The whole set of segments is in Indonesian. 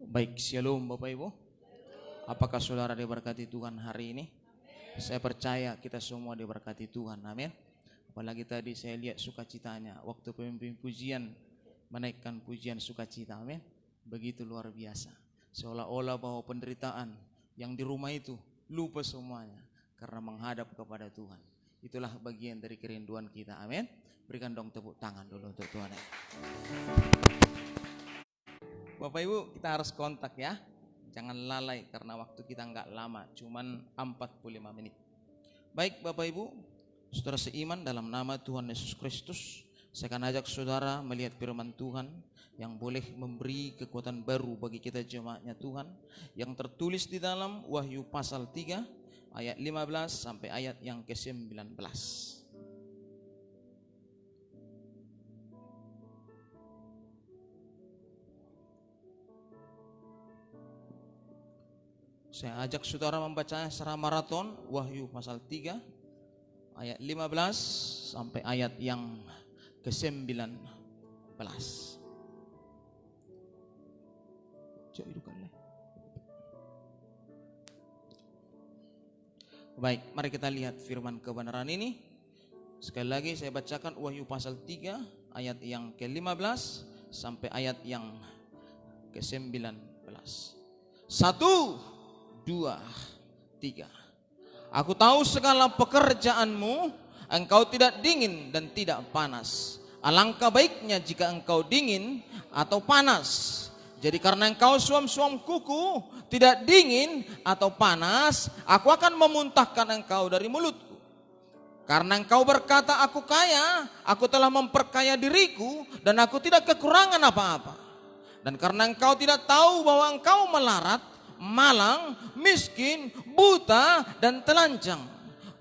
Baik, shalom Bapak Ibu. Apakah saudara diberkati Tuhan hari ini? Saya percaya kita semua diberkati Tuhan, amin. Apalagi tadi saya lihat sukacitanya waktu pemimpin pujian menaikkan pujian sukacita, amin. Begitu luar biasa. Seolah-olah bahwa penderitaan yang di rumah itu lupa semuanya karena menghadap kepada Tuhan. Itulah bagian dari kerinduan kita, amin. Berikan dong tepuk tangan dulu untuk Tuhan. Bapak Ibu, kita harus kontak ya. Jangan lalai karena waktu kita nggak lama, cuman 45 menit. Baik Bapak Ibu, saudara seiman dalam nama Tuhan Yesus Kristus, saya akan ajak saudara melihat firman Tuhan yang boleh memberi kekuatan baru bagi kita jemaatnya Tuhan, yang tertulis di dalam Wahyu pasal 3 ayat 15 sampai ayat yang ke-19. Saya ajak saudara membacanya secara maraton, Wahyu pasal 3 ayat 15 sampai ayat yang ke-19. Baik, mari kita lihat firman kebenaran ini. Sekali lagi saya bacakan Wahyu pasal 3 ayat yang ke-15 sampai ayat yang ke-19. 1, 2, 3. Aku tahu segala pekerjaanmu, engkau tidak dingin dan tidak panas. Alangkah baiknya jika engkau dingin atau panas. Jadi karena engkau suam-suam kuku, tidak dingin atau panas, aku akan memuntahkan engkau dari mulutku. Karena engkau berkata aku kaya, aku telah memperkaya diriku dan aku tidak kekurangan apa-apa. Dan karena engkau tidak tahu bahwa engkau melarat, malang, miskin, buta, dan telanjang,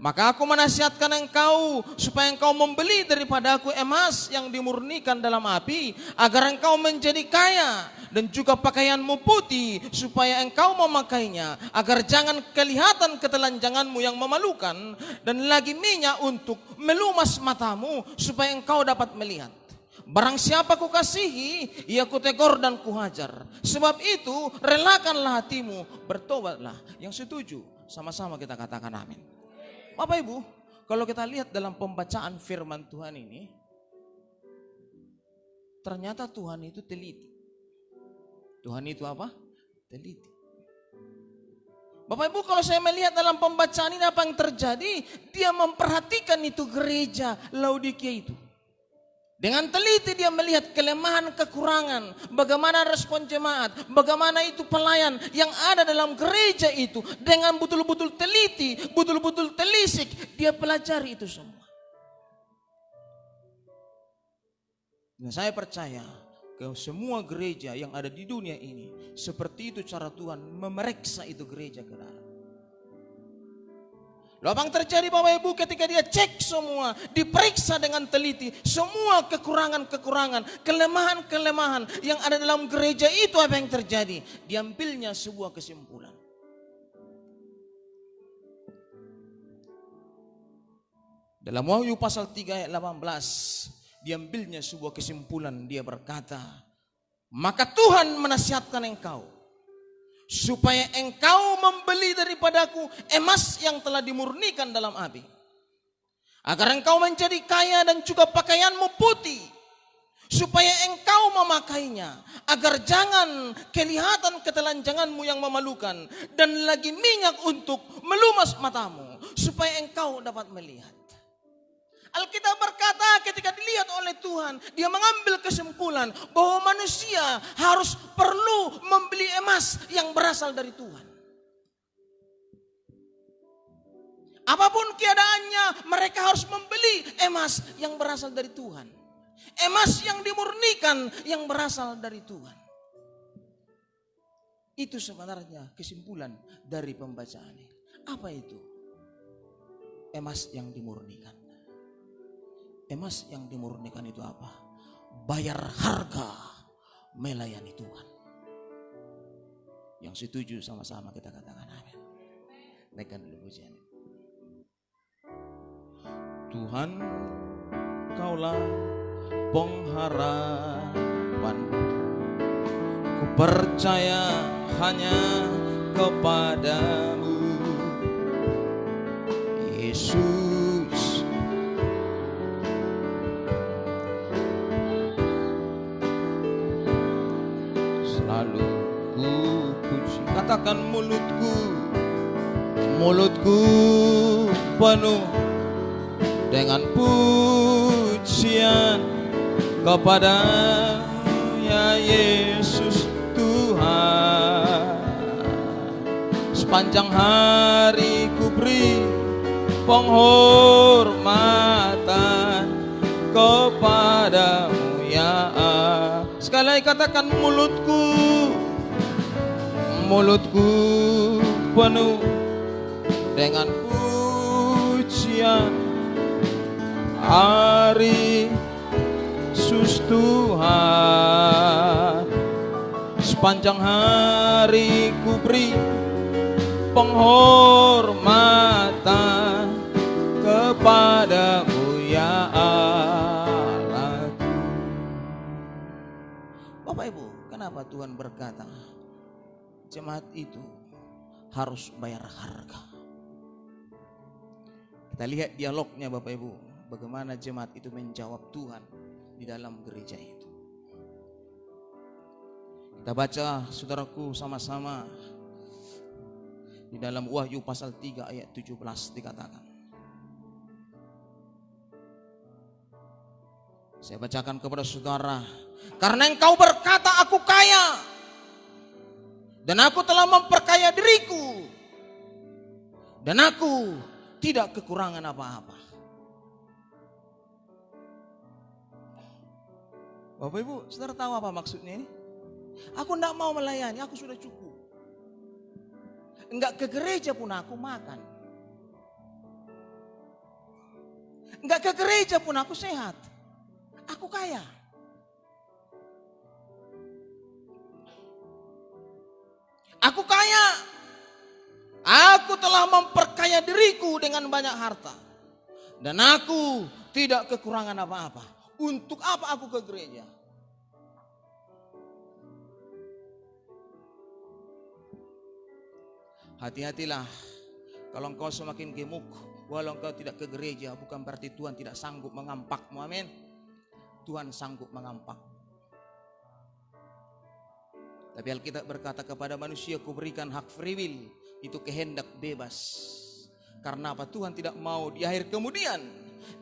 maka aku menasihatkan engkau supaya engkau membeli daripada aku emas yang dimurnikan dalam api, agar engkau menjadi kaya, dan juga pakaianmu putih supaya engkau memakainya, agar jangan kelihatan ketelanjanganmu yang memalukan, dan lagi minyak untuk melumas matamu supaya engkau dapat melihat. Barang siapa ku kasihi, ia ku tegur dan ku hajar. Sebab itu relakanlah hatimu, bertobatlah. Yang setuju, sama-sama kita katakan amin. Bapak Ibu, kalau kita lihat dalam pembacaan firman Tuhan ini, ternyata Tuhan itu teliti. Tuhan itu apa? Teliti. Bapak Ibu, kalau saya melihat dalam pembacaan ini apa yang terjadi, dia memperhatikan itu gereja Laodikia itu. Dengan teliti dia melihat kelemahan, kekurangan, bagaimana respon jemaat, bagaimana itu pelayan yang ada dalam gereja itu. Dengan betul-betul teliti, betul-betul telisik, dia pelajari itu semua. Dan saya percaya ke semua gereja yang ada di dunia ini, seperti itu cara Tuhan memeriksa itu gereja ke dalam. Lalu apa yang terjadi Bapak Ibu ketika dia cek semua, diperiksa dengan teliti, semua kekurangan-kekurangan, kelemahan-kelemahan yang ada dalam gereja itu, apa yang terjadi? Diambilnya sebuah kesimpulan. Dalam Wahyu pasal 3 ayat 18, diambilnya sebuah kesimpulan, dia berkata, maka Tuhan menasihatkan engkau, supaya engkau membeli daripadaku emas yang telah dimurnikan dalam api, agar engkau menjadi kaya dan juga pakaianmu putih, supaya engkau memakainya, agar jangan kelihatan ketelanjanganmu yang memalukan, dan lagi minyak untuk melumas matamu, supaya engkau dapat melihat. Alkitab berkata ketika dilihat oleh Tuhan, dia mengambil kesimpulan bahwa manusia harus perlu membeli emas yang berasal dari Tuhan. Apapun keadaannya, mereka harus membeli emas yang berasal dari Tuhan. Emas yang dimurnikan yang berasal dari Tuhan. Itu sebenarnya kesimpulan dari pembacaan ini. Apa itu? Emas yang dimurnikan. Emas yang dimurnikan itu apa? Bayar harga melayani Tuhan. Yang setuju sama-sama kita katakan amin. Naikkan dulu pujian. Tuhan, Kaulah pengharapan, ku percaya hanya kepadamu, Yesus. Selalu ku puji. Katakan mulutku penuh dengan pujian kepadamu ya Yesus Tuhan. Sepanjang hari ku beri penghormatan kepadamu ya Allah. Sekali lagi katakan mulutku penuh dengan pujian hari Yesus Tuhan. Sepanjang hari ku beri penghormatan kepadamu ya Allahku. Bapak Ibu, kenapa Tuhan berkata jemaat itu harus bayar harga? Kita lihat dialognya Bapak Ibu, bagaimana jemaat itu menjawab Tuhan di dalam gereja itu. Kita baca saudaraku sama-sama di dalam Wahyu pasal 3 ayat 17 dikatakan. Saya bacakan kepada saudara. Karena engkau berkata aku kaya dan aku telah memperkaya diriku dan aku tidak kekurangan apa-apa. Bapak Ibu, saudara tahu apa maksudnya ini? Aku tidak mau melayani, aku sudah cukup. Enggak ke gereja pun aku makan. Enggak ke gereja pun aku sehat. Aku kaya. Aku kaya. Aku telah memperkaya diriku dengan banyak harta. Dan aku tidak kekurangan apa-apa. Untuk apa aku ke gereja? Hati-hatilah kalau engkau semakin gemuk, walau engkau tidak ke gereja, bukan berarti Tuhan tidak sanggup mengampakmu. Amin. Tuhan sanggup mengampak. Tapi Alkitab berkata kepada manusia, ku berikan hak free will, itu kehendak bebas. Karena apa? Tuhan tidak mau di akhir kemudian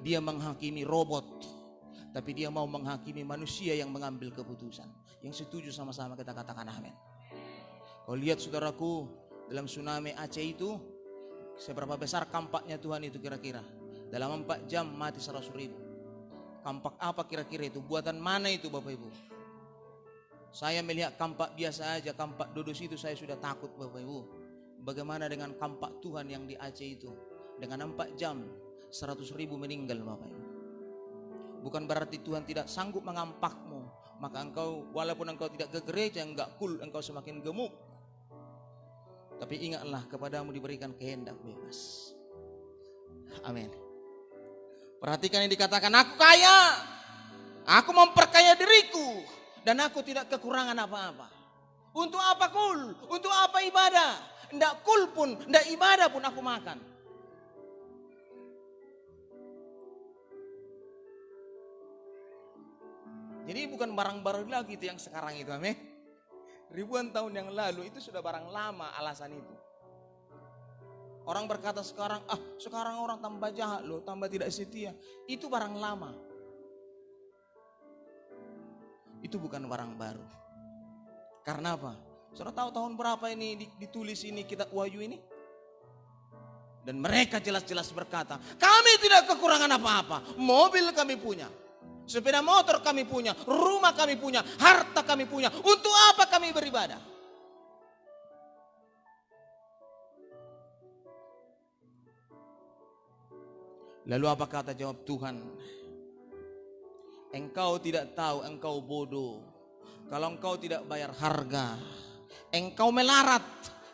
dia menghakimi robot, tapi dia mau menghakimi manusia yang mengambil keputusan. Yang setuju sama-sama kita katakan amin. Kau lihat saudaraku, dalam tsunami Aceh itu seberapa besar kampaknya Tuhan itu kira-kira? Dalam 4 jam mati 100.000. Kampak apa kira-kira itu? Buatan mana itu Bapak Ibu? Saya melihat kampak biasa aja, kampak dodos itu saya sudah takut Bapak Ibu. Bagaimana dengan kampak Tuhan yang di Aceh itu? Dengan 4 jam 100.000 meninggal Bapak Ibu. Bukan berarti Tuhan tidak sanggup mengampakmu. Maka engkau walaupun engkau tidak ke gereja, enggak cool, engkau semakin gemuk. Tapi ingatlah kepadamu diberikan kehendak bebas. Amin. Perhatikan yang dikatakan, aku kaya, aku memperkaya diriku, dan aku tidak kekurangan apa-apa. Untuk apa kul? Untuk apa ibadah? Ndak kul pun, ndak ibadah pun aku makan. Jadi bukan barang baru lagi itu yang sekarang itu, amin. Ribuan tahun yang lalu itu sudah barang lama alasan itu. Orang berkata sekarang, sekarang orang tambah jahat loh, tambah tidak setia. Itu barang lama. Itu bukan barang baru. Karena apa? Saudara tahu tahun berapa ini ditulis ini kitab Wahyu ini? Dan mereka jelas-jelas berkata, kami tidak kekurangan apa-apa. Mobil kami punya, sepeda motor kami punya, rumah kami punya, harta kami punya. Untuk apa kami beribadah? Lalu apa kata jawab Tuhan? Engkau tidak tahu, engkau bodoh. Kalau engkau tidak bayar harga, engkau melarat,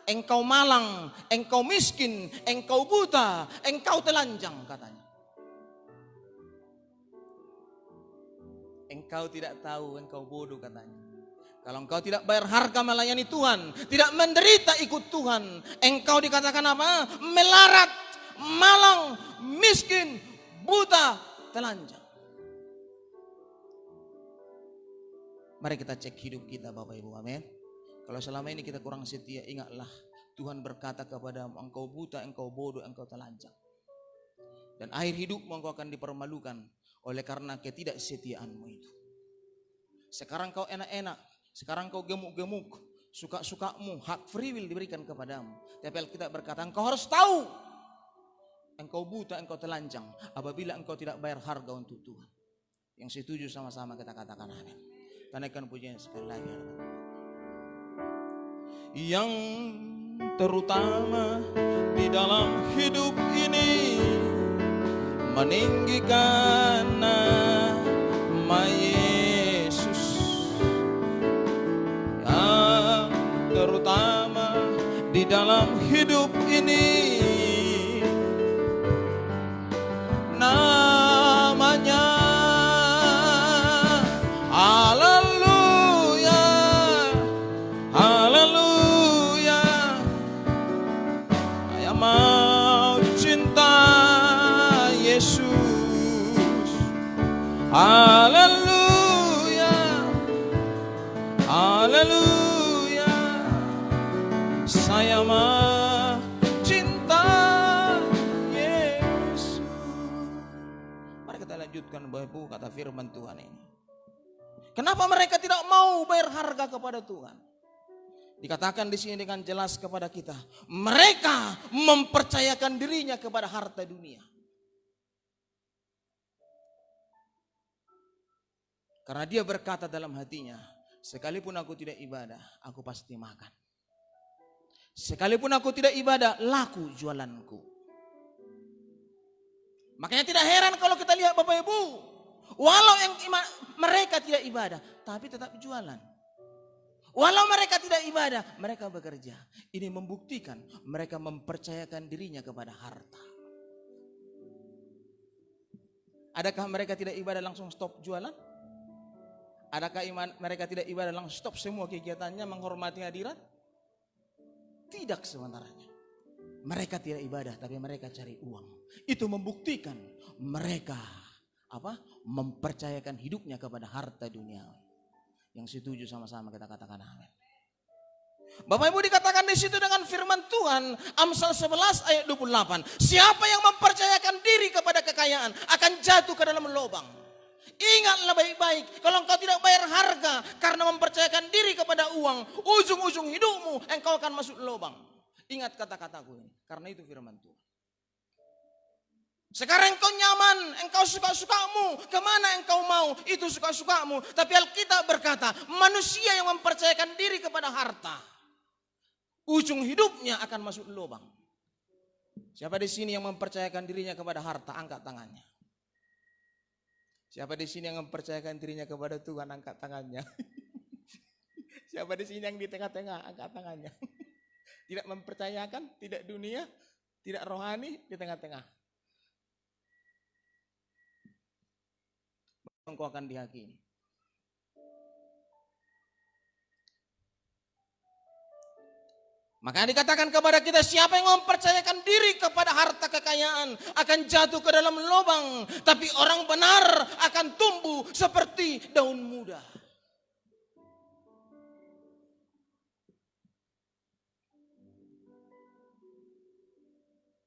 engkau malang, engkau miskin, engkau buta, engkau telanjang katanya. Engkau tidak tahu, engkau bodoh katanya. Kalau engkau tidak bayar harga melayani Tuhan, tidak menderita ikut Tuhan, engkau dikatakan apa? Melarat, malang, miskin, buta, telanjang. Mari kita cek hidup kita Bapak Ibu, amin. Kalau selama ini kita kurang setia, ingatlah Tuhan berkata kepadamu, engkau buta, engkau bodoh, engkau telanjang. Dan akhir hidupmu engkau akan dipermalukan oleh karena ketidaksetiaanmu itu. Sekarang kau enak-enak, sekarang kau gemuk-gemuk, suka-sukamu, hak free will diberikan kepadamu. Tapi Alkitab berkata, engkau harus tahu, engkau buta, engkau telanjang, apabila engkau tidak bayar harga untuk Tuhan. Yang setuju sama-sama kita katakan amin. Tanyakan pujian sekali lagi. Yang terutama di dalam hidup ini meninggikan nama Yesus. Yang terutama di dalam hidup ini namanya haleluya, haleluya. Saya mau cinta Yesus. Haleluya, haleluya. Saya mau cinta Yesus. Mari kita lanjutkan Bapak Ibu kata firman Tuhan ini. Kenapa mereka tidak mau bayar harga kepada Tuhan? Dikatakan di sini dengan jelas kepada kita, mereka mempercayakan dirinya kepada harta dunia. Karena dia berkata dalam hatinya, sekalipun aku tidak ibadah, aku pasti makan. Sekalipun aku tidak ibadah, laku jualanku. Makanya tidak heran kalau kita lihat Bapak Ibu, walau yang mereka tidak ibadah, tapi tetap jualan. Walau mereka tidak ibadah, mereka bekerja. Ini membuktikan mereka mempercayakan dirinya kepada harta. Adakah mereka tidak ibadah langsung stop jualan? Adakah mereka tidak ibadah langsung stop semua kegiatannya menghormati hadirat? Tidak sebenarnya. Mereka tidak ibadah tapi mereka cari uang. Itu membuktikan mereka mempercayakan hidupnya kepada harta duniawi. Yang setuju sama-sama kita katakan amin. Bapak Ibu dikatakan di situ dengan firman Tuhan, Amsal 11 ayat 28. Siapa yang mempercayakan diri kepada kekayaan akan jatuh ke dalam lubang. Ingatlah baik-baik, kalau engkau tidak bayar harga karena mempercayakan diri kepada uang, ujung-ujung hidupmu engkau akan masuk lubang. Ingat kata-kataku ini, karena itu firman Tuhan. Sekarang engkau nyaman, engkau suka-sukamu, kemana engkau mau, itu suka-sukamu. Tapi Alkitab berkata, manusia yang mempercayakan diri kepada harta, ujung hidupnya akan masuk lubang. Siapa di sini yang mempercayakan dirinya kepada harta, angkat tangannya. Siapa di sini yang mempercayakan dirinya kepada Tuhan, angkat tangannya. Siapa di sini yang di tengah-tengah, angkat tangannya. Tidak mempercayakan, tidak dunia, tidak rohani, di tengah-tengah. Engkau akan dihakimi. Maka dikatakan kepada kita, siapa yang mempercayakan diri kepada harta kekayaan akan jatuh ke dalam lubang, tapi orang benar akan tumbuh seperti daun muda.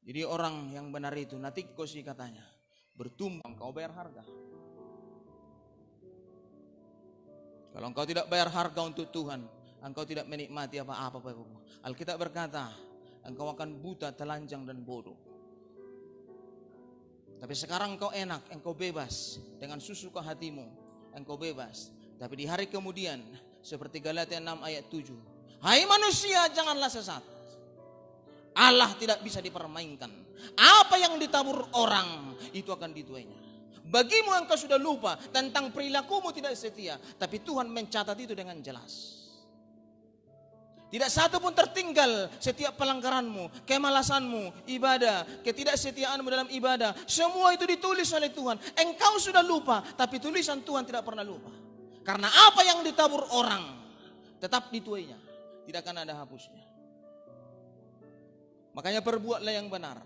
Jadi orang yang benar itu, natikosi katanya, bertumbuh, engkau bayar harga. Kalau engkau tidak bayar harga untuk Tuhan, engkau tidak menikmati apa-apa. Alkitab berkata, engkau akan buta, telanjang dan bodoh. Tapi sekarang engkau enak, engkau bebas. Dengan sesuka hatimu, engkau bebas. Tapi di hari kemudian, seperti Galatia 6 ayat 7. Hai manusia, janganlah sesat. Allah tidak bisa dipermainkan. Apa yang ditabur orang, itu akan dituainya. Bagimu engkau sudah lupa tentang perilakumu tidak setia, tapi Tuhan mencatat itu dengan jelas. Tidak satu pun tertinggal setiap pelanggaranmu, kemalasanmu, ibadah, ketidaksetiaanmu dalam ibadah. Semua itu ditulis oleh Tuhan. Engkau sudah lupa, tapi tulisan Tuhan tidak pernah lupa. Karena apa yang ditabur orang, tetap dituainya, tidak akan ada hapusnya. Makanya perbuatlah yang benar,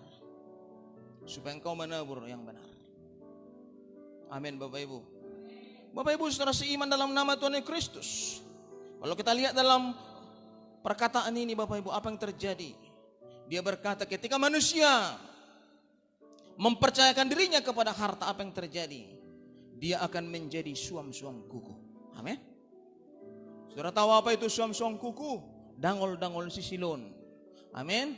supaya engkau menabur yang benar. Amin Bapak Ibu. Bapak Ibu saudara seiman dalam nama Tuhan Yesus Kristus. Kalau kita lihat dalam perkataan ini Bapak Ibu, apa yang terjadi? Dia berkata ketika manusia mempercayakan dirinya kepada harta, apa yang terjadi? Dia akan menjadi suam-suam kuku. Amin. Saudara tahu apa itu suam-suam kuku? Dangol-dangol sisilon. Amin.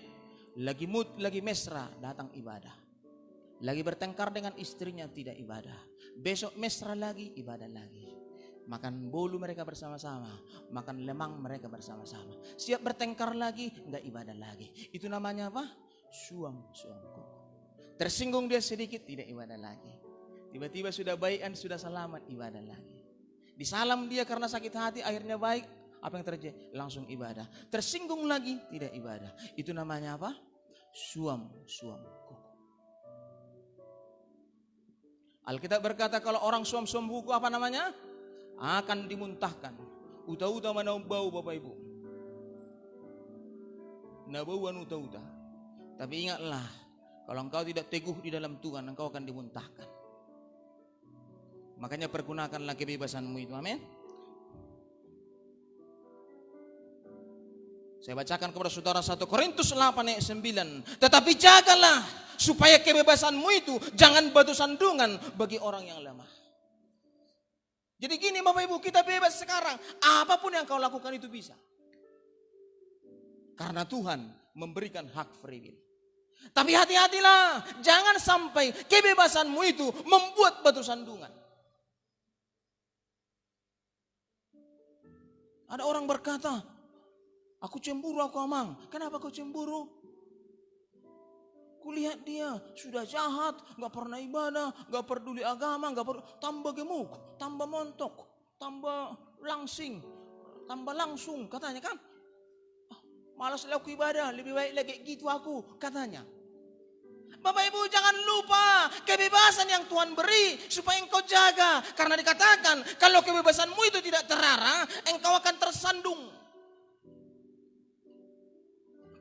Lagi mood, lagi mesra datang ibadah. Lagi bertengkar dengan istrinya tidak ibadah. Besok mesra lagi, ibadah lagi. Makan bolu mereka bersama-sama, makan lemang mereka bersama-sama. Siap bertengkar lagi, enggak ibadah lagi. Itu namanya apa? Suam-suam kuku. Tersinggung dia sedikit, tidak ibadah lagi. Tiba-tiba sudah baikan, sudah salaman, ibadah lagi. Disalam dia karena sakit hati, akhirnya baik. Apa yang terjadi? Langsung ibadah. Tersinggung lagi, tidak ibadah. Itu namanya apa? Suam-suam kuku. Alkitab berkata kalau orang suam-suam kuku apa namanya? Akan dimuntahkan. Uta-uta mana bau Bapak Ibu? Nabauan uta-uta. Tapi ingatlah, kalau engkau tidak teguh di dalam Tuhan, engkau akan dimuntahkan. Makanya pergunakanlah kebebasanmu itu. Amin. Saya bacakan kepada saudara 1 Korintus 8 ayat 9. Tetapi jagalah supaya kebebasanmu itu jangan batu sandungan bagi orang yang lemah. Jadi gini Bapak Ibu, kita bebas sekarang. Apapun yang kau lakukan itu bisa. Karena Tuhan memberikan hak free will. Tapi hati-hatilah, jangan sampai kebebasanmu itu membuat batu sandungan. Ada orang berkata, aku cemburu, aku amang. Kenapa kau cemburu? Kulihat dia sudah jahat, gak pernah ibadah, gak peduli agama, tambah gemuk, tambah montok, tambah langsing, tambah langsung katanya kan. Malas laku ibadah, lebih baik lagi gitu aku katanya. Bapak Ibu jangan lupa kebebasan yang Tuhan beri supaya engkau jaga. Karena dikatakan kalau kebebasanmu itu tidak terarah, engkau akan tersandung.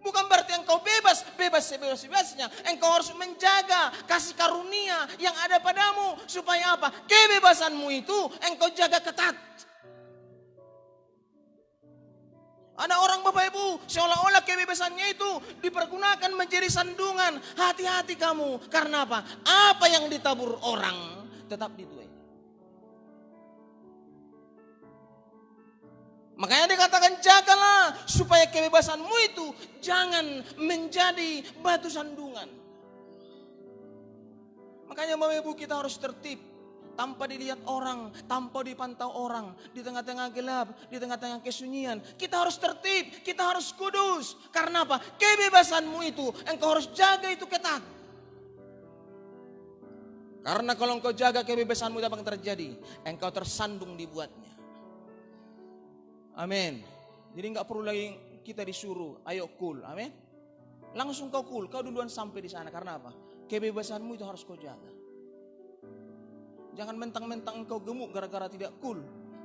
Bukan berarti engkau bebas sebebas-bebasnya. Engkau harus menjaga kasih karunia yang ada padamu. Supaya apa? Kebebasanmu itu engkau jaga ketat. Ada orang Bapak Ibu seolah-olah kebebasannya itu dipergunakan menjadi sandungan. Hati-hati kamu. Karena apa? Apa yang ditabur orang tetap dituai. Makanya dikatakan jagalah supaya kebebasanmu itu jangan menjadi batu sandungan. Makanya Bapak Ibu kita harus tertib. Tanpa dilihat orang, tanpa dipantau orang. Di tengah-tengah gelap, di tengah-tengah kesunyian. Kita harus tertib, kita harus kudus. Karena apa? Kebebasanmu itu engkau harus jaga itu ketat. Karena kalau engkau jaga kebebasanmu apa yang terjadi? Engkau tersandung dibuatnya. Amin. Jadi enggak perlu lagi kita disuruh, ayo cool, amin. Langsung kau cool, kau duluan sampai di sana. Karena apa? Kebebasanmu itu harus kau jaga. Jangan mentang-mentang engkau gemuk gara-gara tidak cool.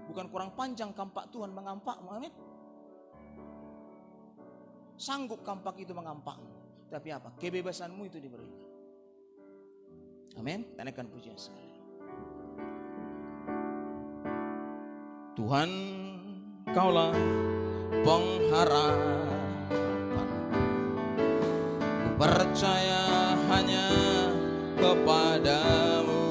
Bukan kurang panjang kampak Tuhan mengampakmu, amin. Sanggup kampak itu mengampakmu. Tapi apa? Kebebasanmu itu diberikan. Amin. Naikkan pujian sekali. Tuhan, Kaulah pengharapan. Ku percaya hanya kepadamu.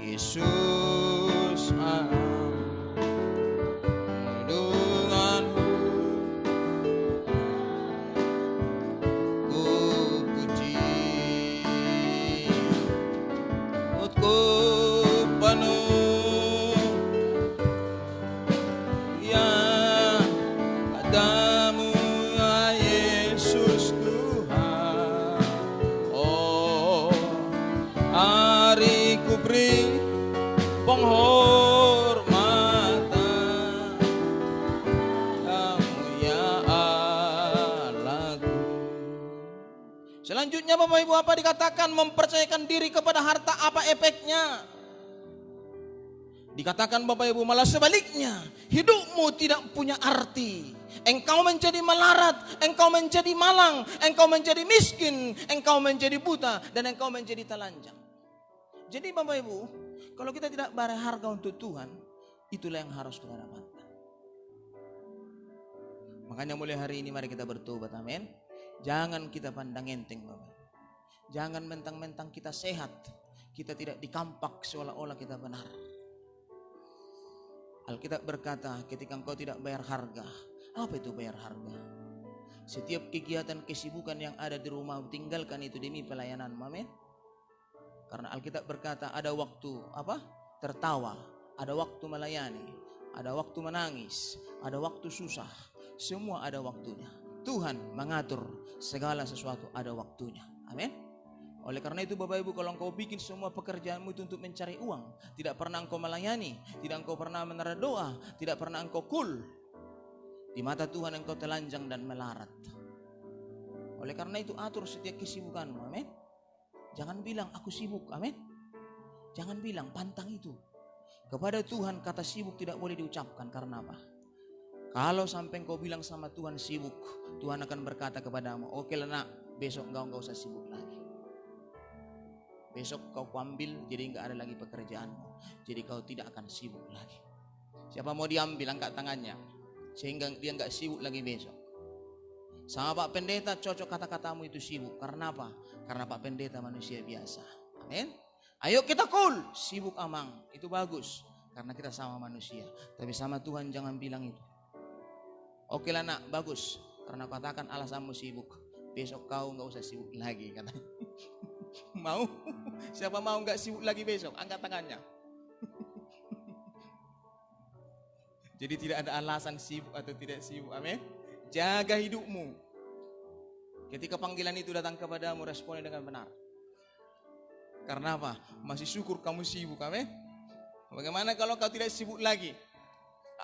Yesus perlindunganku, ku puji. Perutku penuh ya padamu ya Yesus Tuhan. Oh, hari ku beri penghormatan kamu ya Allahku. Selanjutnya Bapak Ibu apa dikatakan mempercayakan diri kepada harta, apa efeknya? Dikatakan Bapak Ibu malah sebaliknya, hidupmu tidak punya arti. Engkau menjadi melarat, engkau menjadi malang, engkau menjadi miskin, engkau menjadi buta, dan engkau menjadi telanjang. Jadi Bapak Ibu, kalau kita tidak berharga untuk Tuhan, itulah yang harus kita dapatkan. Makanya mulai hari ini mari kita bertobat, amin. Jangan kita pandang enteng Bapak Ibu. Jangan mentang-mentang kita sehat, kita tidak dikampak seolah-olah kita benar. Alkitab berkata ketika engkau tidak bayar harga. Apa itu bayar harga? Setiap kegiatan kesibukan yang ada di rumah, tinggalkan itu demi pelayanan, amin. Karena Alkitab berkata ada waktu tertawa, ada waktu melayani, ada waktu menangis, ada waktu susah. Semua ada waktunya. Tuhan mengatur segala sesuatu ada waktunya, amin. Oleh karena itu Bapak Ibu, kalau engkau bikin semua pekerjaanmu itu untuk mencari uang, tidak pernah engkau melayani, tidak engkau pernah menerima doa, tidak pernah engkau cool, di mata Tuhan engkau telanjang dan melarat. Oleh karena itu atur setiap kesibukanmu, amin. Jangan bilang aku sibuk, amin. Jangan bilang, pantang itu. Kepada Tuhan kata sibuk tidak boleh diucapkan. Karena apa? Kalau sampai engkau bilang sama Tuhan sibuk, Tuhan akan berkata kepadamu, oke lah nak, besok engkau enggak usah sibuk lagi. Besok kau ambil, jadi enggak ada lagi pekerjaanmu. Jadi kau tidak akan sibuk lagi. Siapa mau diambil, angkat tangannya. Sehingga dia enggak sibuk lagi besok. Sama Pak Pendeta cocok kata-katamu itu sibuk. Karena apa? Karena Pak Pendeta manusia biasa. Amin. Ayo kita cool, sibuk amang. Itu bagus. Karena kita sama manusia. Tapi sama Tuhan jangan bilang itu. Oke lah nak, bagus. Karena katakan alasanmu sibuk. Besok kau enggak usah sibuk lagi katanya. Mau? Siapa mau enggak sibuk lagi besok? Angkat tangannya. Jadi tidak ada alasan sibuk atau tidak sibuk. Amin. Jaga hidupmu. Ketika panggilan itu datang kepadamu, responnya dengan benar. Karena apa? Masih syukur kamu sibuk. Amin. Bagaimana kalau kau tidak sibuk lagi?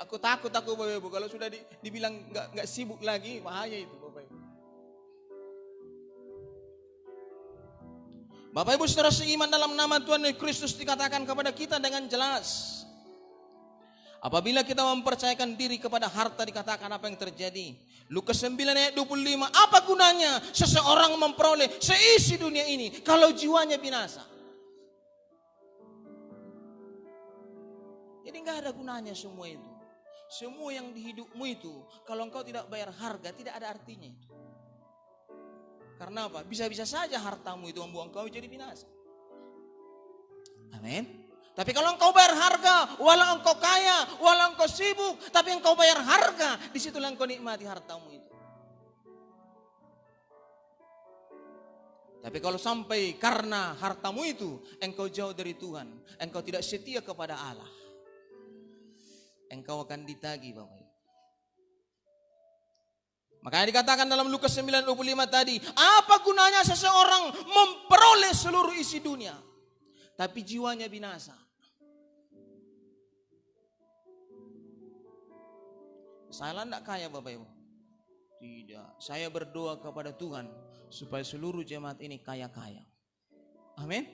Aku takut Bapak Ibu. Kalau sudah dibilang enggak sibuk lagi, bahaya itu Bapak Ibu. Bapak Ibu saudara seiman, dalam nama Tuhan Kristus dikatakan kepada kita dengan jelas. Apabila kita mempercayakan diri kepada harta, dikatakan apa yang terjadi. Lukas 9 ayat 25. Apa gunanya seseorang memperoleh seisi dunia ini kalau jiwanya binasa? Jadi enggak ada gunanya semua itu. Semua yang di hidupmu itu, kalau engkau tidak bayar harga, tidak ada artinya itu. Karena apa? Bisa-bisa saja hartamu itu membuat engkau jadi binasa. Amin. Tapi kalau engkau bayar harga, walau engkau kaya, walau engkau sibuk, tapi engkau bayar harga, disitulah engkau nikmati hartamu itu. Tapi kalau sampai karena hartamu itu, engkau jauh dari Tuhan, engkau tidak setia kepada Allah, engkau akan ditagih Bapak Ibu. Makanya dikatakan dalam Lukas 9:25 tadi, apa gunanya seseorang memperoleh seluruh isi dunia, tapi jiwanya binasa? Saya tidak kaya Bapak Ibu. Tidak. Saya berdoa kepada Tuhan supaya seluruh jemaat ini kaya-kaya. Amin.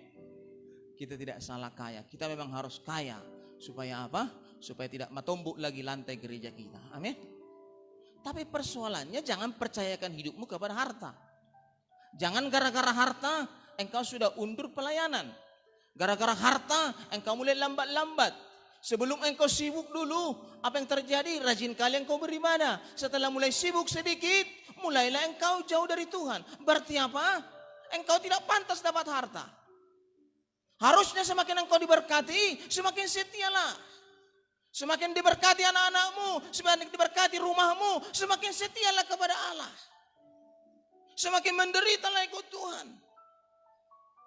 Kita tidak salah kaya. Kita memang harus kaya. Supaya apa? Supaya tidak matombuk lagi lantai gereja kita. Amin. Tapi persoalannya jangan percayakan hidupmu kepada harta. Jangan gara-gara harta engkau sudah undur pelayanan. Gara-gara harta engkau mulai lambat-lambat. Sebelum engkau sibuk dulu, apa yang terjadi? Rajin kali engkau beribadah. Setelah mulai sibuk sedikit, mulailah engkau jauh dari Tuhan. Berarti apa? Engkau tidak pantas dapat harta. Harusnya semakin engkau diberkati, semakin setialah. Semakin diberkati anak-anakmu, semakin diberkati rumahmu, semakin setialah kepada Allah. Semakin menderitalah ikut Tuhan.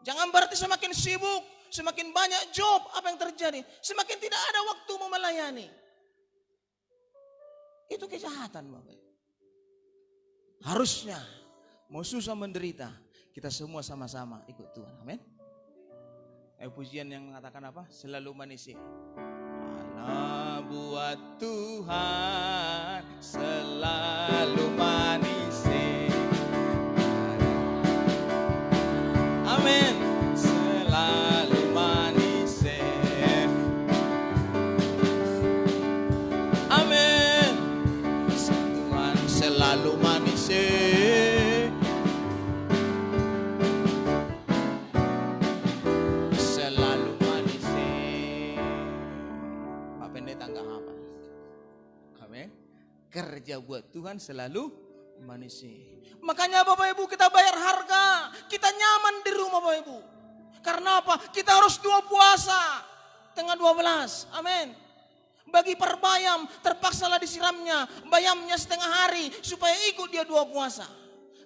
Jangan berarti semakin sibuk, semakin banyak job, apa yang terjadi? Semakin tidak ada waktu melayani. Itu kejahatan Bapak. Harusnya mau susah menderita, kita semua sama-sama ikut Tuhan. Amin. Pujian yang mengatakan apa? Selalu manis. Allah buat Tuhan selalu manis. Amin. Selalu manis. selalu manis. Selalu manis. Pak Pendeta enggak apa. Amin. Kerja buat Tuhan selalu manis. Makanya Bapak Ibu kita bayar harga. Kita nyaman di rumah Bapak Ibu. Karena apa? Kita harus 2 puasa. Tengah 12. Amin. Bagi perbayam terpaksalah disiramnya. Bayamnya setengah hari. Supaya ikut dia 2 puasa.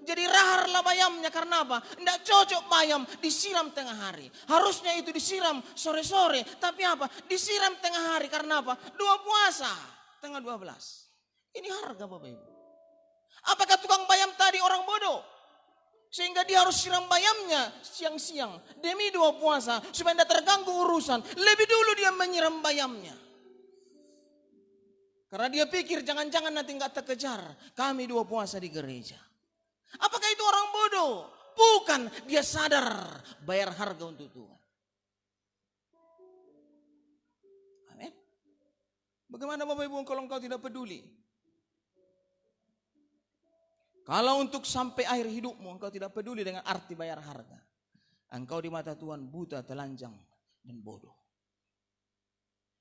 Jadi raharlah bayamnya. Karena apa? Tidak cocok bayam disiram tengah hari. Harusnya itu disiram sore-sore. Tapi apa? Disiram tengah hari. Karena apa? 2 puasa. Tengah 12. Ini harga Bapak Ibu. Apakah tukang bayam tadi orang bodoh? Sehingga dia harus siram bayamnya siang-siang. Demi 2 puasa. Supaya tidak terganggu urusan. Lebih dulu dia menyiram bayamnya. Karena dia pikir jangan-jangan nanti nggak terkejar. Kami 2 puasa di gereja. Apakah itu orang bodoh? Bukan. Dia sadar bayar harga untuk Tuhan. Amin. Bagaimana Bapak Ibu kalau engkau tidak peduli? Kalau untuk sampai akhir hidupmu engkau tidak peduli dengan arti bayar harga. Engkau di mata Tuhan buta, telanjang, dan bodoh.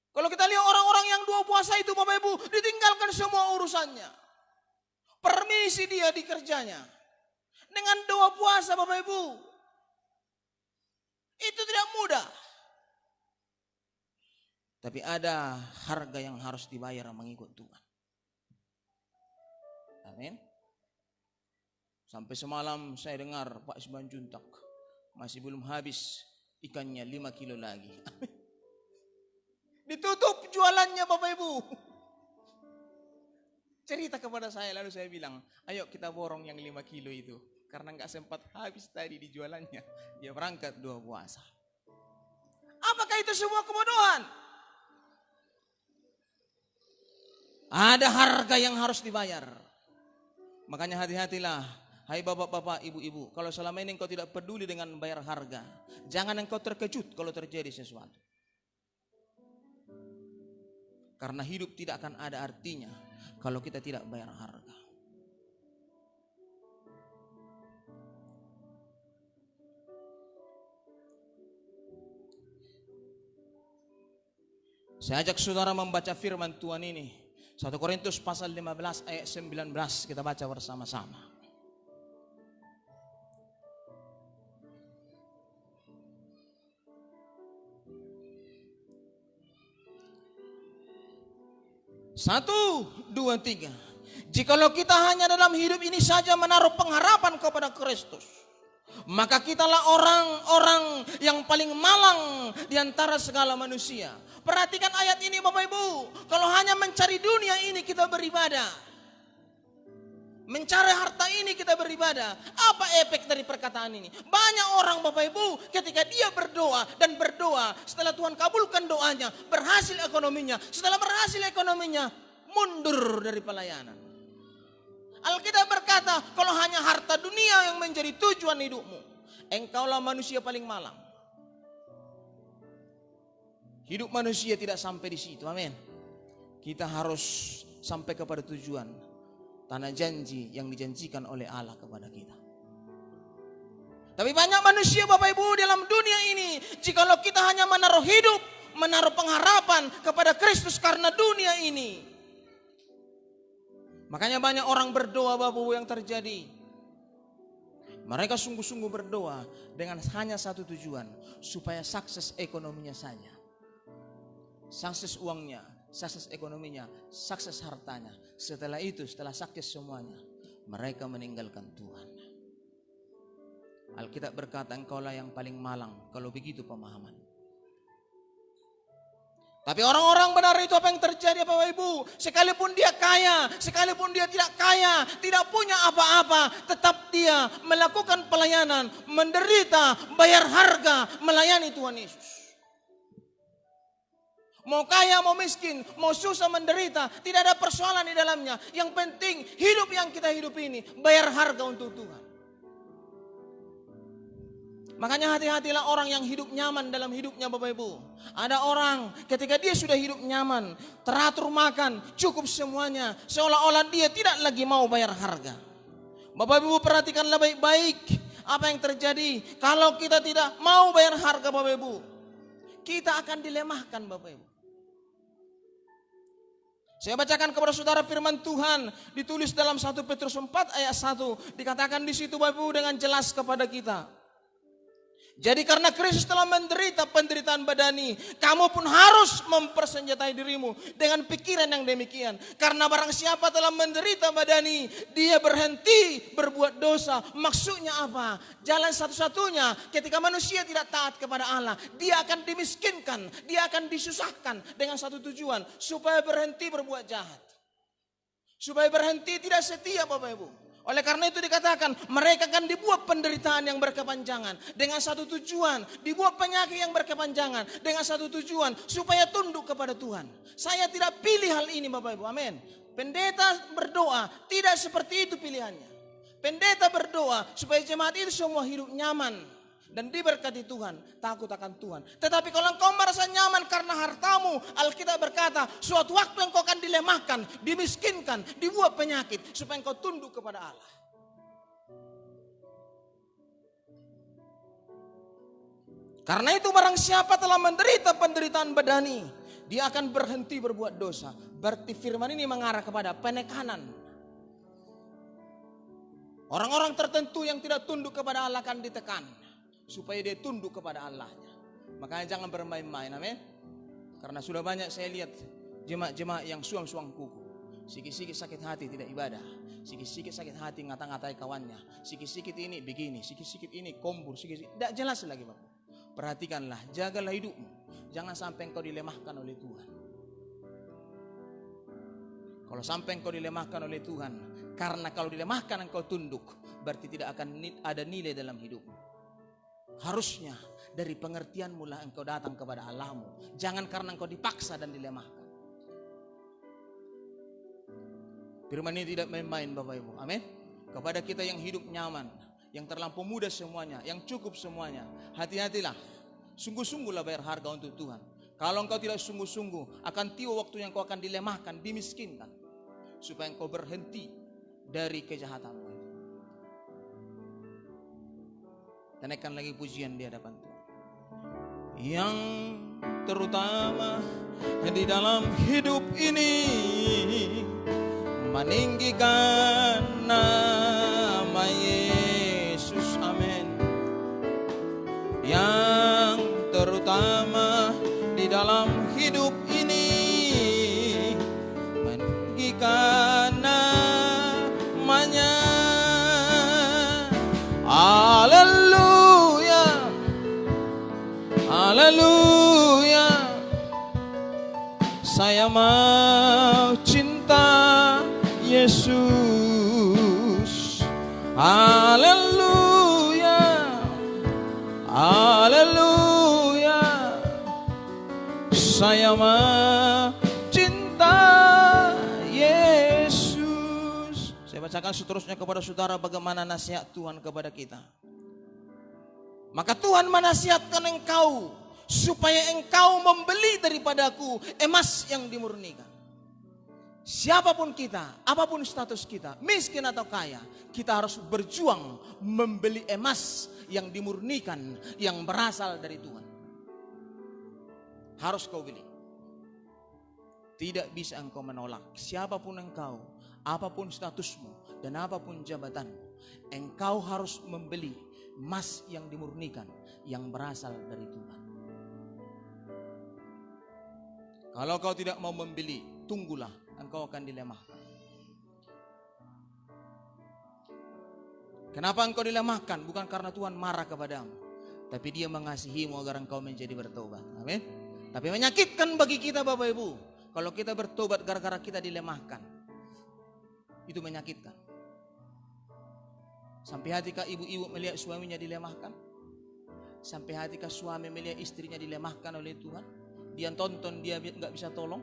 Kalau kita lihat orang-orang yang 2 puasa itu Bapak Ibu ditinggalkan semua urusannya. Permisi dia di kerjanya. Dengan 2 puasa Bapak Ibu. Itu tidak mudah. Tapi ada harga yang harus dibayar mengikut Tuhan. Amin. Sampai semalam saya dengar Pak Simanjuntak masih belum habis ikannya 5 kilo lagi. Ditutup jualannya Bapak Ibu. Cerita kepada saya lalu saya bilang, ayo kita borong yang 5 kilo itu. Karena nggak sempat habis tadi di jualannya. Dia berangkat 2 puasa. Apakah itu semua kebodohan? Ada harga yang harus dibayar. Makanya hati-hatilah. Hai bapak-bapak, ibu-ibu, kalau selama ini engkau tidak peduli dengan bayar harga, jangan engkau terkejut kalau terjadi sesuatu. Karena hidup tidak akan ada artinya kalau kita tidak bayar harga. Saya ajak saudara membaca firman Tuhan ini. 1 Korintus pasal 15 ayat 19 kita baca bersama-sama. Satu, 2, 3. Jikalau kita hanya dalam hidup ini saja menaruh pengharapan kepada Kristus, maka kitalah orang-orang yang paling malang di antara segala manusia. Perhatikan ayat ini Bapak Ibu. Kalau hanya mencari dunia ini kita beribadah, mencari harta ini kita beribadah. Apa efek dari perkataan ini? Banyak orang Bapak Ibu ketika dia berdoa dan berdoa, setelah Tuhan kabulkan doanya, berhasil ekonominya. Setelah berhasil ekonominya, mundur dari pelayanan. Alkitab berkata, kalau hanya harta dunia yang menjadi tujuan hidupmu, engkaulah manusia paling malang. Hidup manusia tidak sampai di situ, amin. Kita harus sampai kepada tujuan. Tanah janji yang dijanjikan oleh Allah kepada kita. Tapi banyak manusia Bapak Ibu dalam dunia ini, jikalau kita hanya menaruh hidup, menaruh pengharapan kepada Kristus karena dunia ini. Makanya banyak orang berdoa Bapak Ibu yang terjadi. Mereka sungguh-sungguh berdoa dengan hanya satu tujuan, supaya sukses ekonominya saja. Sukses uangnya, sukses ekonominya, sukses hartanya. Setelah itu, setelah sukses semuanya, mereka meninggalkan Tuhan. Alkitab berkata, engkaulah yang paling malang kalau begitu pemahaman. Tapi orang-orang benar itu apa yang terjadi Bapak Ibu? Sekalipun dia kaya, sekalipun dia tidak kaya, tidak punya apa-apa, tetap dia melakukan pelayanan, menderita, bayar harga, melayani Tuhan Yesus. Mau kaya, mau miskin, mau susah, menderita, tidak ada persoalan di dalamnya. Yang penting hidup yang kita hidup ini bayar harga untuk Tuhan. Makanya hati-hatilah orang yang hidup nyaman dalam hidupnya Bapak Ibu. Ada orang ketika dia sudah hidup nyaman, teratur makan, cukup semuanya, seolah-olah dia tidak lagi mau bayar harga. Bapak Ibu perhatikanlah baik-baik apa yang terjadi kalau kita tidak mau bayar harga Bapak Ibu. Kita akan dilemahkan Bapak Ibu. Saya bacakan kepada saudara firman Tuhan ditulis dalam 1 Petrus 4 ayat 1. Dikatakan di situ Bapak Ibu dengan jelas kepada kita. Jadi karena Kristus telah menderita penderitaan badani, kamu pun harus mempersenjatai dirimu dengan pikiran yang demikian. Karena barang siapa telah menderita badani, dia berhenti berbuat dosa. Maksudnya apa? Jalan satu-satunya ketika manusia tidak taat kepada Allah, dia akan dimiskinkan, dia akan disusahkan dengan satu tujuan, supaya berhenti berbuat jahat. Supaya berhenti tidak setia Bapak Ibu. Oleh karena itu dikatakan mereka akan dibuat penderitaan yang berkepanjangan dengan satu tujuan, dibuat penyakit yang berkepanjangan dengan satu tujuan supaya tunduk kepada Tuhan. Saya tidak pilih hal ini Bapak Ibu, amin. Pendeta berdoa tidak seperti itu pilihannya. Pendeta berdoa supaya jemaat itu semua hidup nyaman dan diberkati Tuhan, takut akan Tuhan. Tetapi kalau engkau merasa nyaman karena hartamu, Alkitab berkata suatu waktu engkau akan dilemahkan, dimiskinkan, dibuat penyakit supaya engkau tunduk kepada Allah. Karena itu barang siapa telah menderita penderitaan badani, dia akan berhenti berbuat dosa. Berarti firman ini mengarah kepada penekanan. Orang-orang tertentu yang tidak tunduk kepada Allah akan ditekan supaya dia tunduk kepada Allahnya. Makanya jangan bermain-main, amin. Karena sudah banyak saya lihat jemaat-jemaat yang suam-suam kuku. Sikit-sikit sakit hati tidak ibadah. Sikit-sikit sakit hati ngata-ngatai kawannya. Sikit-sikit ini begini, sikit-sikit ini kombur, sikit-sikit. Tidak jelas lagi Bapak. Perhatikanlah, jagalah hidupmu. Jangan sampai engkau dilemahkan oleh Tuhan. Kalau sampai engkau dilemahkan oleh Tuhan, karena kalau dilemahkan engkau tunduk, berarti tidak akan ada nilai dalam hidupmu. Harusnya dari pengertianmu lah engkau datang kepada Allahmu. Jangan karena engkau dipaksa dan dilemahkan. Firman ini tidak main-main Bapak Ibu, amin. Kepada kita yang hidup nyaman, yang terlampau mudah semuanya, yang cukup semuanya, hati-hatilah, sungguh-sungguhlah bayar harga untuk Tuhan. Kalau engkau tidak sungguh-sungguh, akan tiba waktu yang engkau akan dilemahkan, dimiskinkan, supaya engkau berhenti dari kejahatanmu. Dan naikkan lagi pujian di hadapan Tuhan. Yang terutama di dalam hidup ini, meninggikan nama Yesus, amin. Yang terutama di dalam hidup ini, meninggikan namanya. Haleluya, haleluya. Saya mau cinta Yesus. Haleluya, haleluya. Saya mau cinta Yesus. Saya bacakan seterusnya kepada saudara bagaimana nasihat Tuhan kepada kita. Maka Tuhan menasihatkan engkau supaya engkau membeli daripadaku emas yang dimurnikan. Siapapun kita, apapun status kita, miskin atau kaya, kita harus berjuang membeli emas yang dimurnikan, yang berasal dari Tuhan. Harus kau beli. Tidak bisa engkau menolak. Siapapun engkau, apapun statusmu dan apapun jabatanmu, engkau harus membeli emas yang dimurnikan, yang berasal dari Tuhan. Kalau kau tidak mau membeli, tunggulah, engkau akan dilemahkan. Kenapa engkau dilemahkan? Bukan karena Tuhan marah kepadamu, tapi Dia mengasihimu agar engkau menjadi bertobat. Amin. Tapi menyakitkan bagi kita Bapak Ibu, kalau kita bertobat gara-gara kita dilemahkan. Itu menyakitkan. Sampai hatikah ibu-ibu melihat suaminya dilemahkan? Sampai hatikah suami melihat istrinya dilemahkan oleh Tuhan? Dia tonton, dia nggak bisa tolong.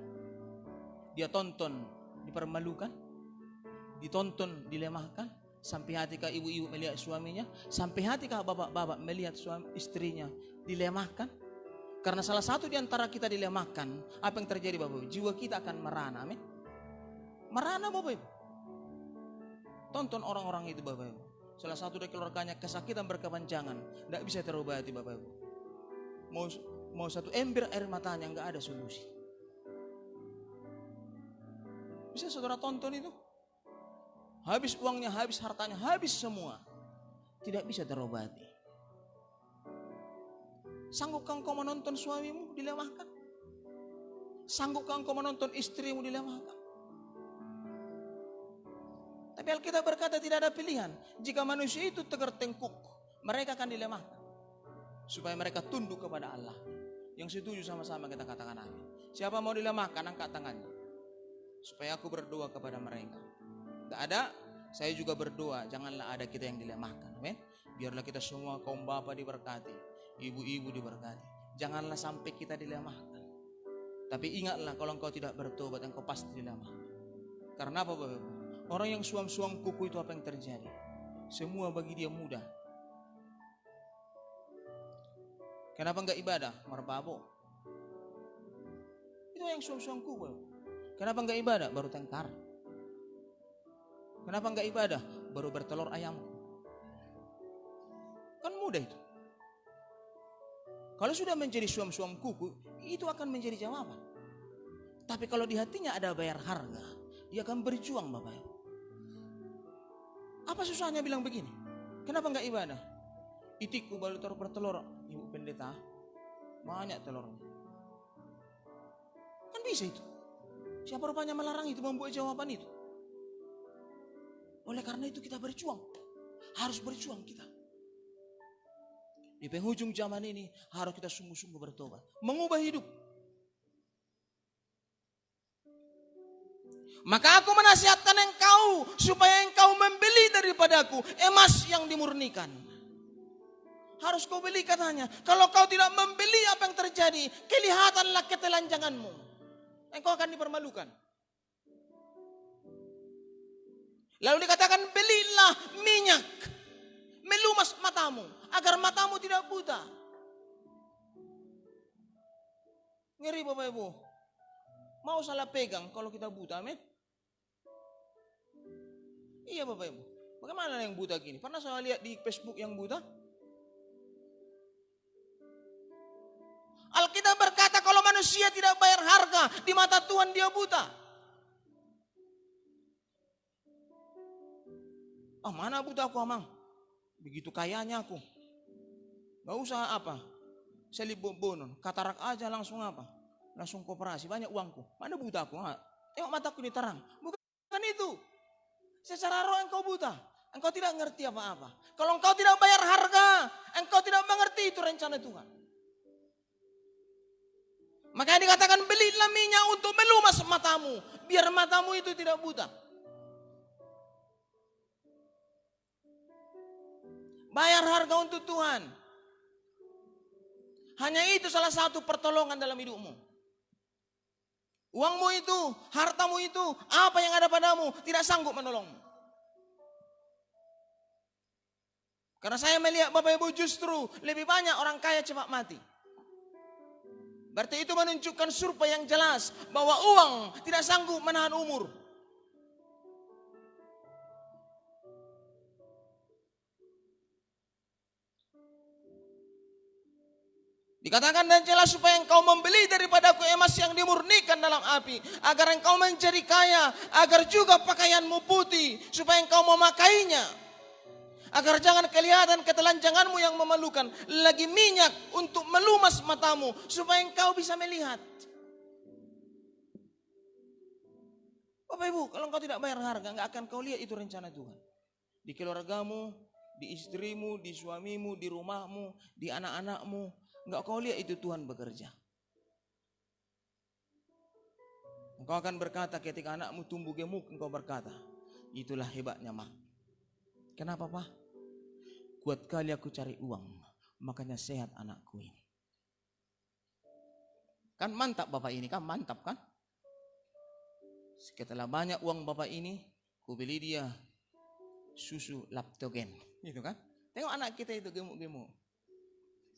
Dia tonton, dipermalukan. Ditonton, dilemahkan. Sampai hatikah ibu-ibu melihat suaminya? Sampai hatikah bapak-bapak melihat suami istrinya dilemahkan? Karena salah satu di antara kita dilemahkan, apa yang terjadi Bapak Ibu? Jiwa kita akan merana, amin. Merana Bapak Ibu. Tonton orang-orang itu Bapak Ibu. Salah satu dari keluarganya kesakitan berkepanjangan, tidak bisa terobati Bapak Ibu. Mau satu ember air matanya nggak ada solusi. Bisa saudara tonton itu? Habis uangnya, habis hartanya, habis semua. Tidak bisa terobati. Sanggupkah engkau menonton suamimu dilemahkan? Sanggupkah engkau menonton istrimu dilemahkan? Tapi Alkitab berkata tidak ada pilihan. Jika manusia itu tegar tengkuk, mereka akan dilemahkan. Supaya mereka tunduk kepada Allah. Yang setuju sama-sama kita katakan amin. Siapa mau dilemahkan, angkat tangannya. Supaya aku berdoa kepada mereka. Tidak ada, saya juga berdoa, janganlah ada kita yang dilemahkan. Amin. Biarlah kita semua kaum bapa diberkati, ibu-ibu diberkati. Janganlah sampai kita dilemahkan. Tapi ingatlah kalau engkau tidak bertobat, engkau pasti dilemahkan. Karena apa Bapak Ibu? Orang yang suam-suam kuku itu apa yang terjadi? Semua bagi dia mudah. Kenapa enggak ibadah? Merbabo. Itu yang suam-suam kuku. Kenapa enggak ibadah? Baru tengkar. Kenapa enggak ibadah? Baru bertelur ayam. Kan mudah itu. Kalau sudah menjadi suam-suam kuku, itu akan menjadi jawaban. Tapi kalau di hatinya ada bayar harga, dia akan berjuang Bapak Ibu. Apa susahnya bilang begini? Kenapa enggak ibadah? Itikku baru bertelur, Ibu Pendeta. Banyak telurnya. Kan bisa itu. Siapa rupanya melarang itu, membuat jawaban itu? Oleh karena itu kita berjuang. Harus berjuang kita. Di penghujung zaman ini harus kita sungguh-sungguh bertobat. Mengubah hidup. Maka aku menasihatkan engkau supaya engkau membeli daripadaku emas yang dimurnikan. Harus kau beli katanya. Kalau kau tidak membeli, apa yang terjadi? Kelihatanlah ketelanjanganmu. Engkau akan dipermalukan. Lalu dikatakan belilah minyak melumas matamu agar matamu tidak buta. Ngeri Bapak Ibu. Mau salah pegang kalau kita buta, amin? Iya Bapak Ibu. Bagaimana yang buta gini? Pernah saya lihat di Facebook yang buta? Alkitab berkata kalau manusia tidak bayar harga di mata Tuhan dia buta. Ah mana buta aku Amang? Begitu kayanya aku. Gak usah apa. Selip bonon. Katarak aja langsung apa. Langsung koperasi. Banyak uangku. Mana buta aku? Tengok mataku ini terang. Bukan itu. Secara roh engkau buta. Engkau tidak ngerti apa-apa. Kalau engkau tidak bayar harga. Engkau tidak mengerti itu rencana Tuhan. Makanya dikatakan belilah minyak untuk melumas matamu. Biar matamu itu tidak buta. Bayar harga untuk Tuhan. Hanya itu salah satu pertolongan dalam hidupmu. Uangmu itu, hartamu itu, apa yang ada padamu tidak sanggup menolongmu. Karena saya melihat Bapak Ibu justru lebih banyak orang kaya cepat mati. Berarti itu menunjukkan survei yang jelas bahwa uang tidak sanggup menahan umur. Dikatakan dan jelas supaya engkau membeli daripadaku emas yang dimurnikan dalam api. Agar engkau menjadi kaya. Agar juga pakaianmu putih. Supaya engkau memakainya. Agar jangan kelihatan ketelanjanganmu yang memalukan. Lagi minyak untuk melumas matamu. Supaya engkau bisa melihat. Bapak Ibu, kalau engkau tidak bayar harga, enggak akan kau lihat itu rencana Tuhan. Di keluargamu, di istrimu, di suamimu, di rumahmu, di anak-anakmu. Enggak kau lihat itu Tuhan bekerja. Engkau akan berkata ketika anakmu tumbuh gemuk, engkau berkata, itulah hebatnya Mak. Kenapa Pak? Kuat kali aku cari uang, makanya sehat anakku ini. Kan mantap Bapak ini, kan mantap kan? Setelah banyak uang Bapak ini, ku beli dia susu Lactogen, gitu kan? Tengok anak kita itu gemuk-gemuk.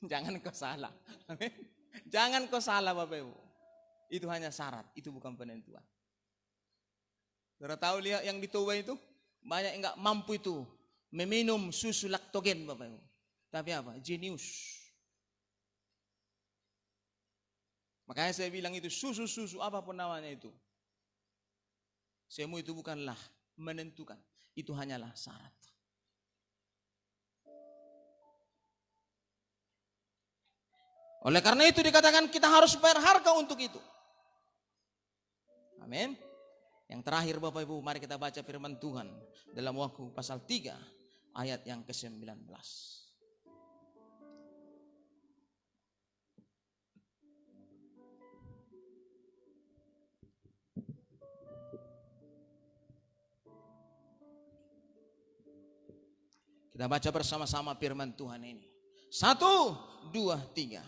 Jangan kau salah. Amin. Jangan kau salah Bapak Ibu. Itu hanya syarat, itu bukan penentuan. Saudara tahu lihat yang di Toba itu banyak yang nggak mampu itu meminum susu Lactogen Bapak Ibu. Tapi apa? Jenius. Makanya saya bilang itu susu-susu apapun namanya itu. Semua itu bukanlah menentukan. Itu hanyalah syarat. Oleh karena itu dikatakan kita harus bayar harga untuk itu. Amin. Yang terakhir Bapak Ibu, mari kita baca firman Tuhan dalam Wahyu pasal 3 ayat yang ke-19. Kita baca bersama-sama firman Tuhan ini. 1, 2, 3.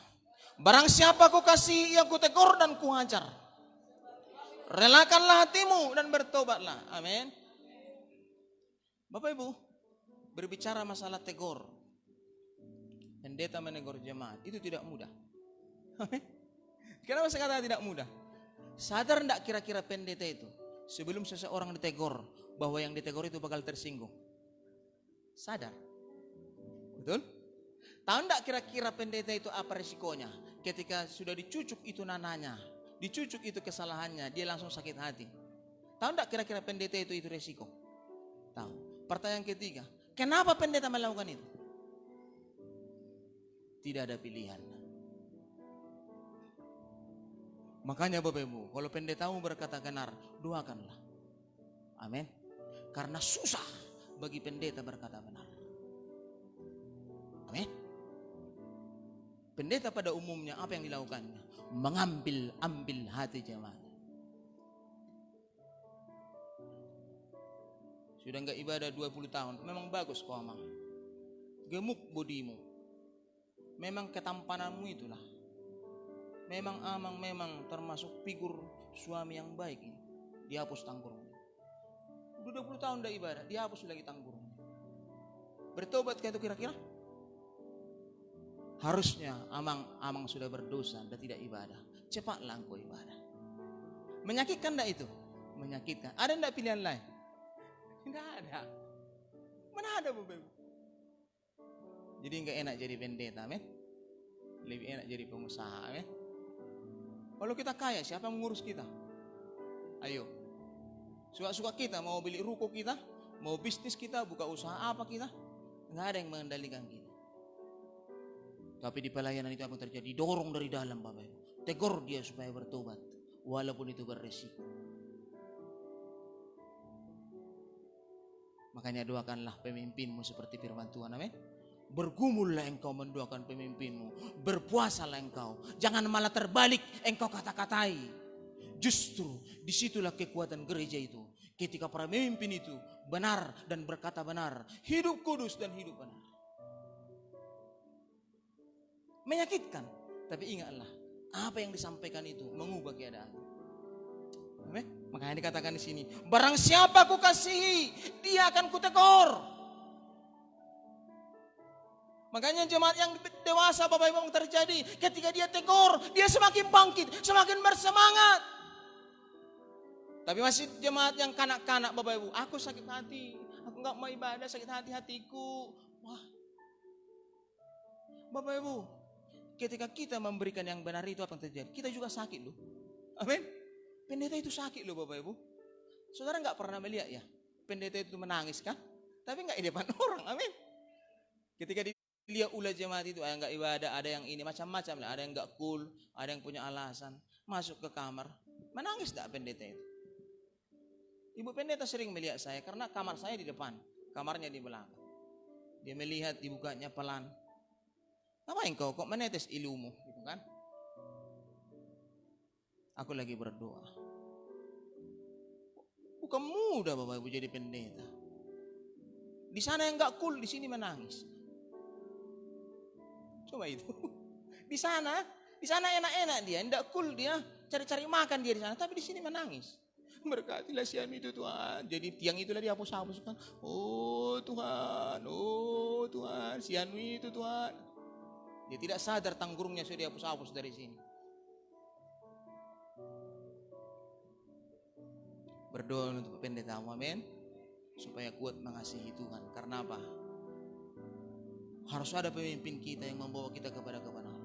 Barang siapa ku kasih, ia ku tegur dan ku ajar. Relakanlah hatimu dan bertobatlah. Amin. Bapak Ibu, berbicara masalah tegur. Pendeta menegur jemaat, itu tidak mudah. Amin. Kenapa saya kata tidak mudah? Sadar enggak kira-kira pendeta itu sebelum seseorang ditegur bahwa yang ditegur itu bakal tersinggung? Sadar. Betul? Tahu enggak kira-kira pendeta itu apa resikonya? Ketika sudah dicucuk itu nananya, dicucuk itu kesalahannya, dia langsung sakit hati. Tahu enggak kira-kira pendeta itu resiko? Tahu. Pertanyaan ketiga, kenapa pendeta melakukan itu? Tidak ada pilihan. Makanya Bapak Ibu, kalau pendetamu berkata benar, doakanlah. Amin. Karena susah bagi pendeta berkata benar. Amin. Pendeta pada umumnya apa yang dilakukannya? Mengambil hati jemaat. Sudah enggak ibadah 20 tahun, memang bagus kau amang. Gemuk bodimu. Memang ketampananmu itulah. Memang amang memang termasuk figur suami yang baik ini. Dihapus tangkurnya. Udah 20 tahun dah ibadah, dihapus lagi tangkurnya. Bertobat kayak itu kira-kira? Harusnya amang sudah berdosa dan tidak ibadah. Cepatlah engkau ibadah. Menyakitkan enggak itu? Menyakitkan. Ada enggak pilihan lain? Tidak ada. Mana ada Bapak Ibu? Jadi enggak enak jadi pendeta, amin. Lebih enak jadi pengusaha, amin. Kalau kita kaya, siapa yang mengurus kita? Ayo. Suka-suka kita, mau beli ruko kita, mau bisnis kita, buka usaha apa kita, enggak ada yang mengendalikan kita. Tapi di pelayanan itu apa yang terjadi? Dorong dari dalam Bapak Ibu. Tegur dia supaya bertobat. Walaupun itu beresiko. Makanya doakanlah pemimpinmu seperti firman Tuhan. Amin. Bergumullah engkau mendoakan pemimpinmu. Berpuasalah engkau. Jangan malah terbalik engkau kata-katai. Justru disitulah kekuatan gereja itu. Ketika para pemimpin itu benar dan berkata benar. Hidup kudus dan hidup benar. Menyakitkan, tapi ingatlah apa yang disampaikan itu mengubah keadaan. Amin. Makanya dikatakan di sini, barang siapa ku kasihi, dia akan kutegur. Makanya jemaat yang dewasa Bapak Ibu yang terjadi, ketika dia tegur, dia semakin bangkit, semakin bersemangat. Tapi masih jemaat yang kanak-kanak Bapak Ibu, aku sakit hati, aku nggak mau ibadah, sakit hatiku. Wah, Bapak Ibu, ketika kita memberikan yang benar itu apa yang terjadi? Kita juga sakit loh. Amin. Pendeta itu sakit loh Bapak Ibu. Saudara nggak pernah melihat ya pendeta itu menangis kan? Tapi nggak di depan orang. Amin. Ketika dilihat ulah jemaat itu ada nggak ibadah, ada yang ini macam-macam lah, ada yang nggak cool, ada yang punya alasan, masuk ke kamar menangis tak pendeta itu? Ibu pendeta sering melihat saya karena kamar saya di depan, kamarnya di belakang. Dia melihat dibukanya pelan. Ngapain kok menetes ilumu gitu kan? Aku lagi berdoa. Bukan mudah Bapak Ibu jadi pendeta. Di sana yang enggak cool, di sini menangis. Coba itu. Di sana enak-enak dia, enggak cool dia, cari-cari makan dia di sana, tapi di sini menangis. Berkatilah si anu itu Tuhan. Jadi tiang itulah dihapus-hapus kan. Oh Tuhan, si anu itu Tuhan. Dia tidak sadar tanggurungnya sudah dihapus-hapus dari sini. Berdoa untuk pendetamu, amin. Supaya kuat mengasihi Tuhan. Karena apa? Harus ada pemimpin kita yang membawa kita kepada kebenaran.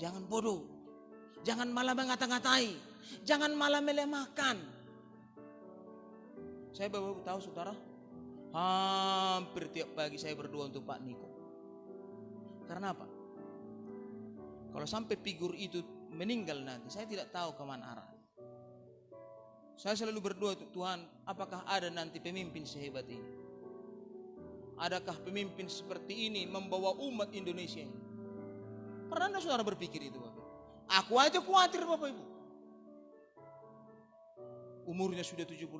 Jangan bodoh. Jangan malah mengata-ngatai. Jangan malah melemahkan. Saya baru tahu saudara, hampir tiap pagi saya berdoa untuk Pak Niko. Karena apa? Kalau sampai figur itu meninggal nanti, saya tidak tahu kemana arah. Saya selalu berdoa, Tuhan, apakah ada nanti pemimpin sehebat ini? Adakah pemimpin seperti ini membawa umat Indonesia ini? Pernah anda saudara berpikir itu Bapak? Aku aja khawatir Bapak Ibu. Umurnya sudah 78.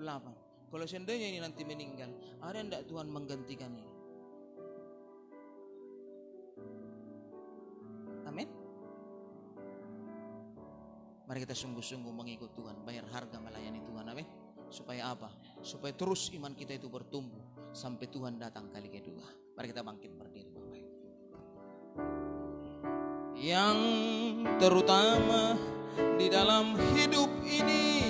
Kalau seandainya ini nanti meninggal, ada enggak Tuhan menggantikan ini? Amin. Mari kita sungguh-sungguh mengikut Tuhan, bayar harga melayani Tuhan, amin. Supaya apa? Supaya terus iman kita itu bertumbuh sampai Tuhan datang kali kedua. Mari kita bangkit berdiri Bapak Ibu. Yang terutama di dalam hidup ini,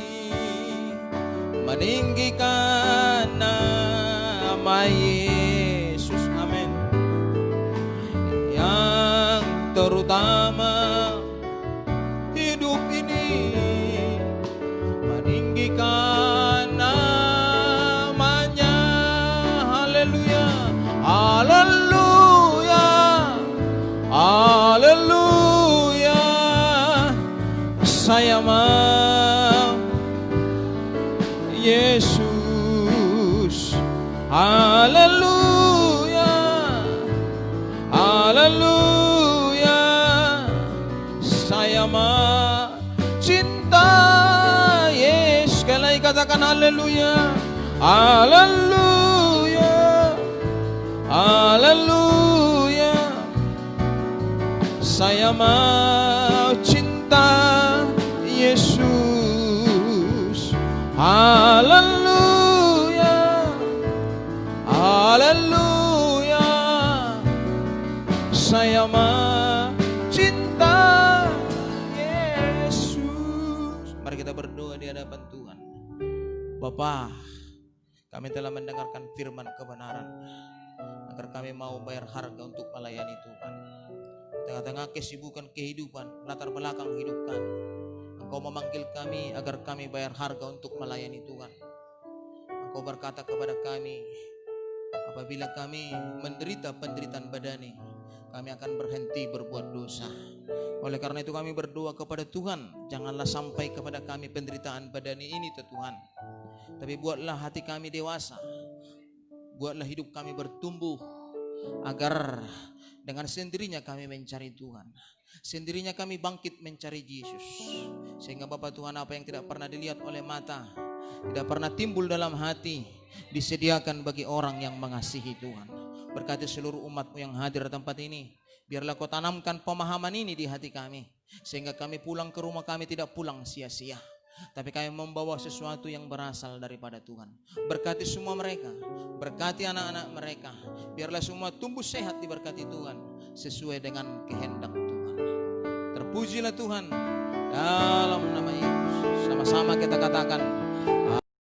meninggikan nama Yesus, amin. Yang terutama hidup ini, meninggikan namanya, haleluya, haleluya, haleluya. Saya mau Yesus, haleluya, haleluya. Saya mau cinta Yesus. Sekali lagi katakan haleluya, haleluya, haleluya. Saya mau cinta Yesus, haleluya, haleluya. Saya mau cinta Yesus. Mari kita berdoa di hadapan Tuhan. Bapa, kami telah mendengarkan firman kebenaran, agar kami mau bayar harga untuk melayani Tuhan. Tengah-tengah kesibukan kehidupan, latar belakang hidup kami, Engkau memanggil kami agar kami bayar harga untuk melayani Tuhan. Engkau berkata kepada kami, apabila kami menderita penderitaan badani, kami akan berhenti berbuat dosa. Oleh karena itu kami berdoa kepada Tuhan, janganlah sampai kepada kami penderitaan badani ini Tuhan. Tapi buatlah hati kami dewasa, buatlah hidup kami bertumbuh, agar dengan sendirinya kami mencari Tuhan, sendirinya kami bangkit mencari Yesus. Sehingga Bapa Tuhan, apa yang tidak pernah dilihat oleh mata, tidak pernah timbul dalam hati, disediakan bagi orang yang mengasihi Tuhan. Berkati seluruh umat-Mu yang hadir di tempat ini. Biarlah Kau tanamkan pemahaman ini di hati kami, sehingga kami pulang ke rumah kami tidak pulang sia-sia, tapi kami membawa sesuatu yang berasal daripada Tuhan. Berkati semua mereka, berkati anak-anak mereka. Biarlah semua tumbuh sehat diberkati Tuhan, sesuai dengan kehendak Tuhan. Terpujilah Tuhan dalam nama Yesus. Sama-sama kita katakan